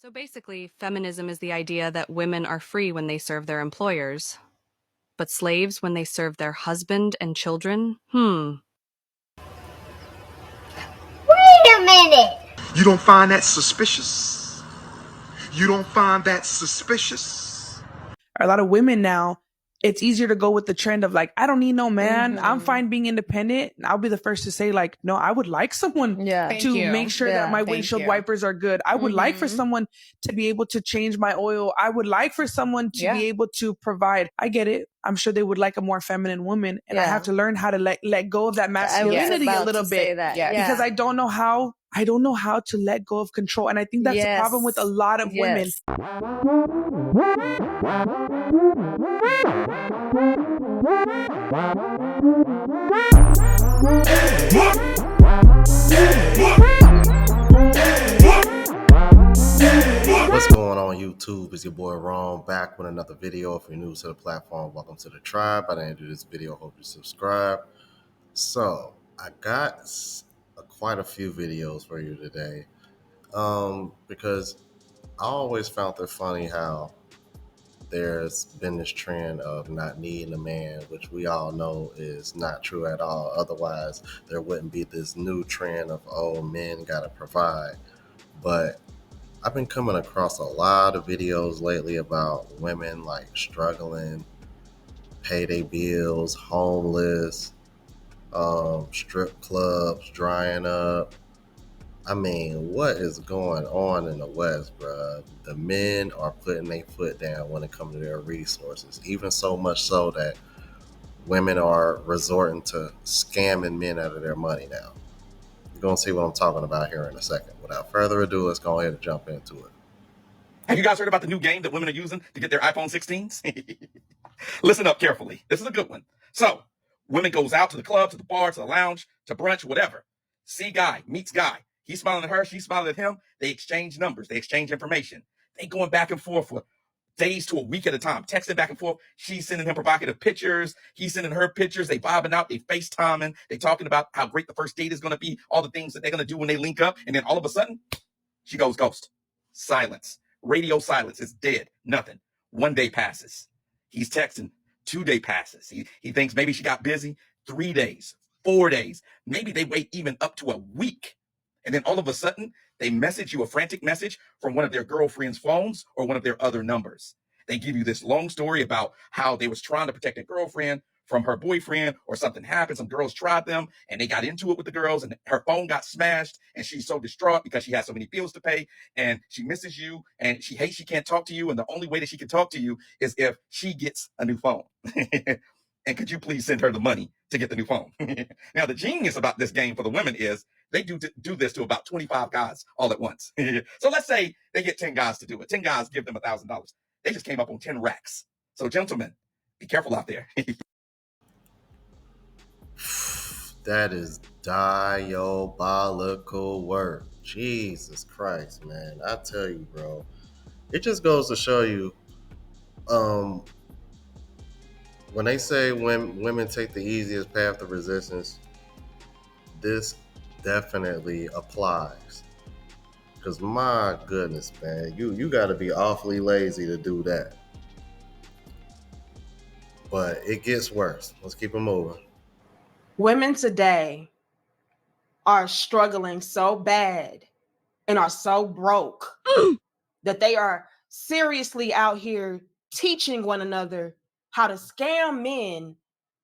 So basically, feminism is the idea that women are free when they serve their employers, but slaves when they serve their husband and children? Wait a minute! You don't find that suspicious? You don't find that suspicious? A lot of women now, it's easier to go with the trend of like, I don't need no man. I'm fine being independent. And I'll be the first to say like, no, I would like someone to make sure that my windshield wipers are good. I would like for someone to be able to change my oil. I would like for someone to be able to provide. I get it. I'm sure they would like a more feminine woman. And I have to learn how to let go of that masculinity a little bit because I don't know how to let go of control. And I think that's the problem with a lot of women. What's going on YouTube? It's your boy Ron back with another video. If you're new to the platform, welcome to the tribe. I didn't do this video, hope you subscribe. So I got quite a few videos for you today because I always found it funny how there's been this trend of not needing a man, which we all know is not true at all. Otherwise, there wouldn't be this new trend of, oh, men gotta provide. But I've been coming across a lot of videos lately about women like struggling, pay their bills, homeless, strip clubs drying up. I mean, what is going on in the West, bruh? The men are putting their foot down when it comes to their resources, even so much so that women are resorting to scamming men out of their money now. You're going to see what I'm talking about here in a second. Without further ado, let's go ahead and jump into it. Have you guys heard about the new game that women are using to get their iPhone 16s? Listen up carefully. This is a good one. So, women goes out to the club, to the bar, to the lounge, to brunch, whatever. See guy, meets guy. He's smiling at her, she's smiling at him. They exchange numbers, they exchange information. They going back and forth for days to a week at a time, texting back and forth. She's sending him provocative pictures. He's sending her pictures. They vibing out. They FaceTiming. They talking about how great the first date is going to be, all the things that they're going to do when they link up. And then all of a sudden, she goes ghost. Silence. Radio silence. It's dead. Nothing. 1 day passes. He's texting. 2 day passes. He thinks maybe she got busy. 3 days. 4 days. Maybe they wait even up to a week. And then all of a sudden, they message you a frantic message from one of their girlfriend's phones or one of their other numbers. They give you this long story about how they was trying to protect their girlfriend from her boyfriend, or something happened. Some girls tried them and they got into it with the girls and her phone got smashed and she's so distraught because she has so many bills to pay and she misses you and she hates she can't talk to you. And the only way that she can talk to you is if she gets a new phone. And could you please send her the money to get the new phone? Now, the genius about this game for the women is they do this to about 25 guys all at once. So let's say they get 10 guys to do it. 10 guys give them $1,000. They just came up on 10 racks. So gentlemen, be careful out there. That is diabolical work. Jesus Christ, man. I tell you, bro. It just goes to show you, when they say when women take the easiest path to resistance, this definitely applies. Because my goodness, man, you got to be awfully lazy to do that. But it gets worse. Let's keep it moving. Women today are struggling so bad and are so broke that they are seriously out here teaching one another how to scam men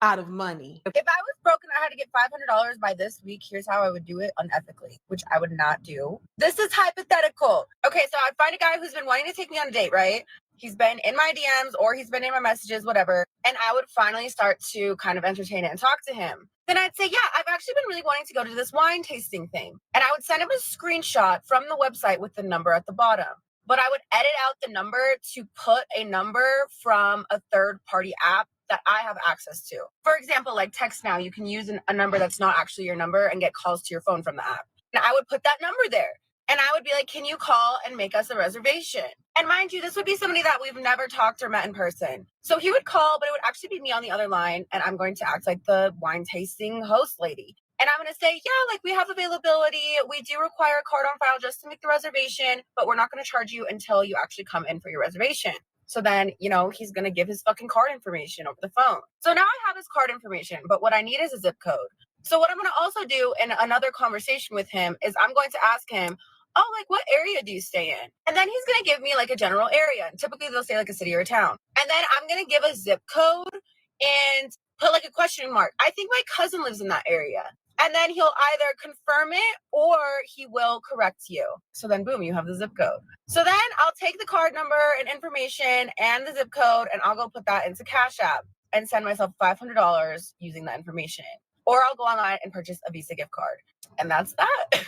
out of money. If I was broke and I had to get $500 by this week, here's how I would do it unethically, which I would not do. This is hypothetical. Okay, so I'd find a guy who's been wanting to take me on a date, right? He's been in my DMs or he's been in my messages, whatever. And I would finally start to kind of entertain it and talk to him. Then I'd say, yeah, I've actually been really wanting to go to this wine tasting thing. And I would send him a screenshot from the website with the number at the bottom. But I would edit out the number to put a number from a third-party app that I have access to. For example, like Text Now, you can use a number that's not actually your number and get calls to your phone from the app. And I would put that number there. And I would be like, can you call and make us a reservation? And mind you, this would be somebody that we've never talked or met in person. So he would call, but it would actually be me on the other line. And I'm going to act like the wine tasting host lady. And I'm going to say, yeah, like we have availability. We do require a card on file just to make the reservation, but we're not going to charge you until you actually come in for your reservation. So then, you know, he's going to give his fucking card information over the phone. So now I have his card information, but what I need is a zip code. So what I'm going to also do in another conversation with him is I'm going to ask him, oh, like what area do you stay in? And then he's going to give me like a general area. Typically they'll say like a city or a town. And then I'm going to give a zip code and put like a question mark. I think my cousin lives in that area. And then he'll either confirm it or he will correct you. So then boom, you have the zip code. So then I'll take the card number and information and the zip code and I'll go put that into Cash App and send myself $500 using that information. Or I'll go online and purchase a Visa gift card. And that's that.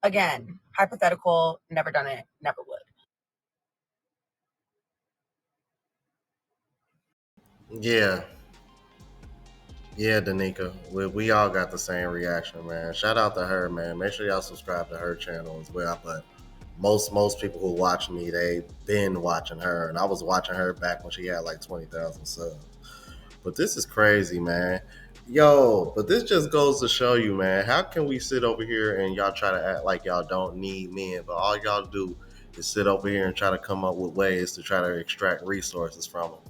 Again, hypothetical, never done it, never would. Yeah. Yeah, Danica. We all got the same reaction, man. Shout out to her, man. Make sure y'all subscribe to her channel as well. But most people who watch me, they've been watching her. And I was watching her back when she had like 20,000 subs. But this is crazy, man. Yo, but this just goes to show you, man, how can we sit over here and y'all try to act like y'all don't need men, but all y'all do is sit over here and try to come up with ways to try to extract resources from them.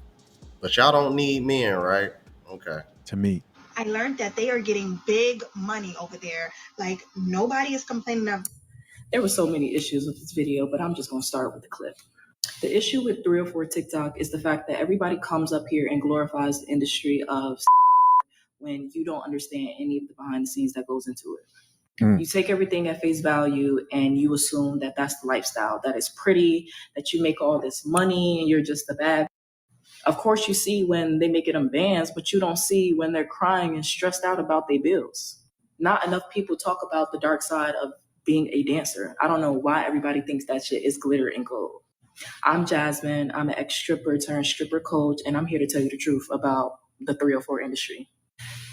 But y'all don't need men, right? Okay. To me, I learned that they are getting big money over there. Like nobody is complaining of. There were so many issues with this video, but I'm just going to start with the clip. The issue with 304 TikTok is the fact that everybody comes up here and glorifies the industry of when you don't understand any of the behind the scenes that goes into it. You take everything at face value and you assume that that's the lifestyle, that it's pretty, that you make all this money and you're just the bad. Of course, you see when they make it on bands, but you don't see when they're crying and stressed out about their bills. Not enough people talk about the dark side of being a dancer. I don't know why everybody thinks that shit is glitter and gold. I'm Jasmine. I'm an ex-stripper turned stripper coach, and I'm here to tell you the truth about the 304 industry.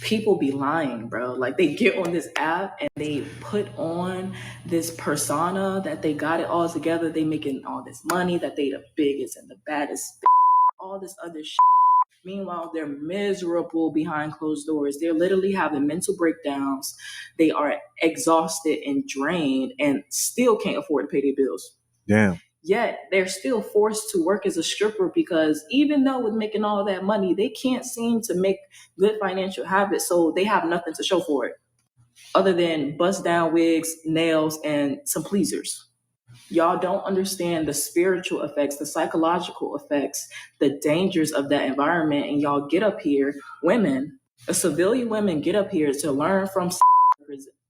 People be lying, bro. Like they get on this app and they put on this persona that they got it all together. They making all this money, that they the biggest and the baddest, all this other shit. Meanwhile, they're miserable behind closed doors. They're literally having mental breakdowns. They are exhausted and drained and still can't afford to pay their bills. damn. Yet they're still forced to work as a stripper because even though with making all that money, they can't seem to make good financial habits. So they have nothing to show for it other than bust down wigs, nails, and some pleasers. Y'all don't understand the spiritual effects, the psychological effects, the dangers of that environment. And y'all get up here, women, civilian women get up here to learn from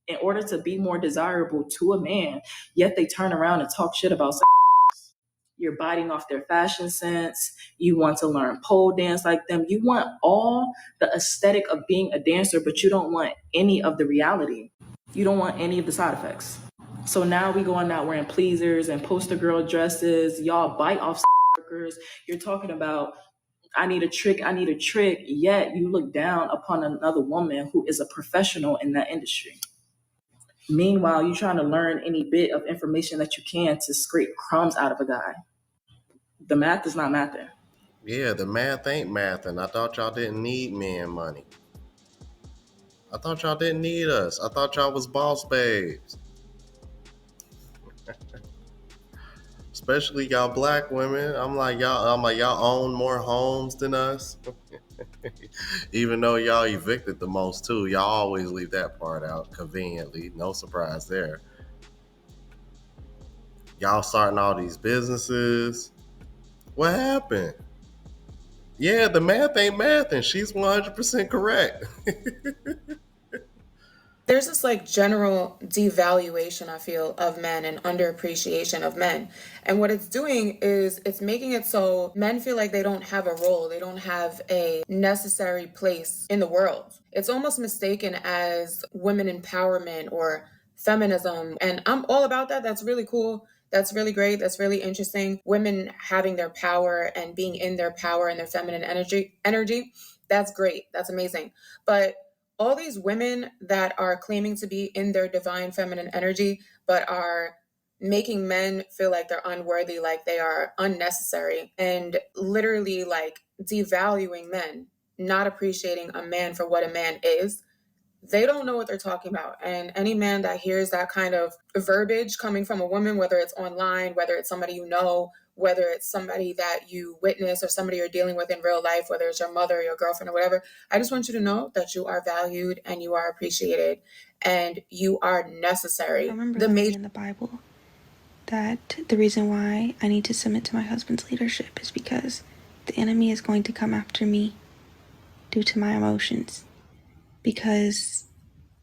in order to be more desirable to a man, yet they turn around and talk shit about you're biting off their fashion sense. You want to learn pole dance like them. You want all the aesthetic of being a dancer, but you don't want any of the reality. You don't want any of the side effects. So now we going out wearing pleasers and poster girl dresses. Y'all bite off workers. You're talking about, I need a trick, yet you look down upon another woman who is a professional in that industry. Meanwhile, you're trying to learn any bit of information that you can to scrape crumbs out of a guy. The math is not mathing. Yeah, the math ain't mathing. I thought y'all didn't need men money. I thought y'all didn't need us. I thought y'all was boss babes. Especially y'all black women. I'm like y'all own more homes than us. Even though y'all evicted the most too. Y'all always leave that part out conveniently. No surprise there. Y'all starting all these businesses. What happened? Yeah, the math ain't math, and she's 100% correct. There's this like general devaluation, I feel, of men and underappreciation of men. And what it's doing is it's making it so men feel like they don't have a role. They don't have a necessary place in the world. It's almost mistaken as women empowerment or feminism. And I'm all about that. That's really cool. That's really great. That's really interesting. Women having their power and being in their power and their feminine energy. That's great. That's amazing. But all these women that are claiming to be in their divine feminine energy, but are making men feel like they're unworthy, like they are unnecessary, and literally like devaluing men, not appreciating a man for what a man is. they don't know what they're talking about. And any man that hears that kind of verbiage coming from a woman, whether it's online, whether it's somebody you know, whether it's somebody that you witness or somebody you're dealing with in real life, whether it's your mother or your girlfriend or whatever, I just want you to know that you are valued and you are appreciated and you are necessary. I remember learning in the Bible that the reason why I need to submit to my husband's leadership is because the enemy is going to come after me due to my emotions. Because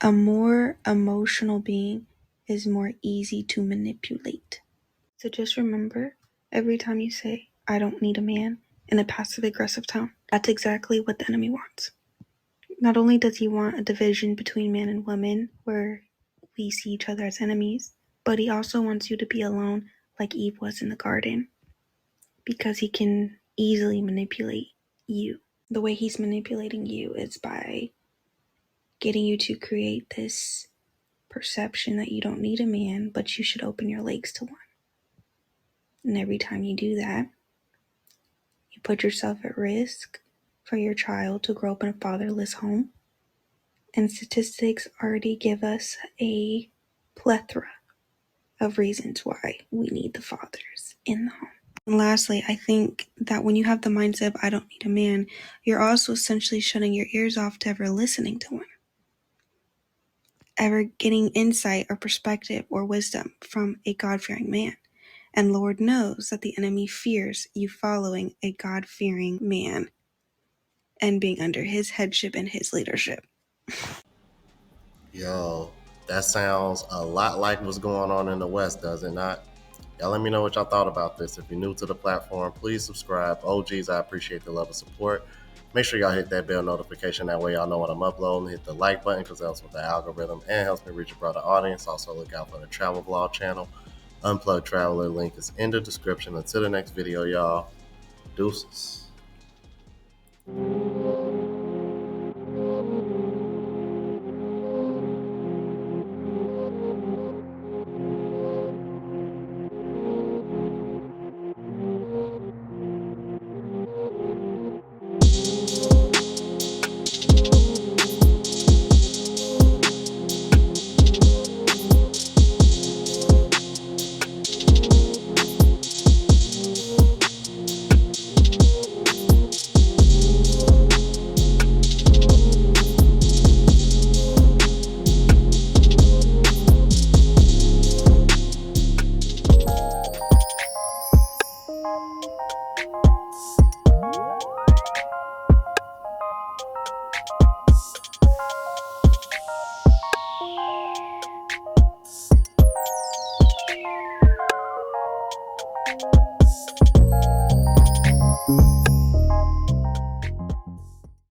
a more emotional being is more easy to manipulate. So just remember, every time you say, I don't need a man, in a passive aggressive tone, that's exactly what the enemy wants. Not only does he want a division between man and woman, where we see each other as enemies, but he also wants you to be alone like Eve was in the garden, because he can easily manipulate you. The way he's manipulating you is by getting you to create this perception that you don't need a man, but you should open your legs to one. And every time you do that, you put yourself at risk for your child to grow up in a fatherless home. And statistics already give us a plethora of reasons why we need the fathers in the home. And lastly, I think that when you have the mindset of I don't need a man, you're also essentially shutting your ears off to ever listening to one, ever getting insight or perspective or wisdom from a God-fearing man. And Lord knows that the enemy fears you following a God-fearing man and being under his headship and his leadership. Yo, that sounds a lot like what's going on in the West, does it not? Y'all let me know what y'all thought about this. If you're new to the platform, please subscribe. OGs, I appreciate the love and support. Make sure y'all hit that bell notification. That way y'all know when I'm uploading. Hit the like button because that helps with the algorithm and helps me reach a broader audience. Also look out for the travel vlog channel. Unplugged Traveler link is in the description. Until the next video, y'all. Deuces.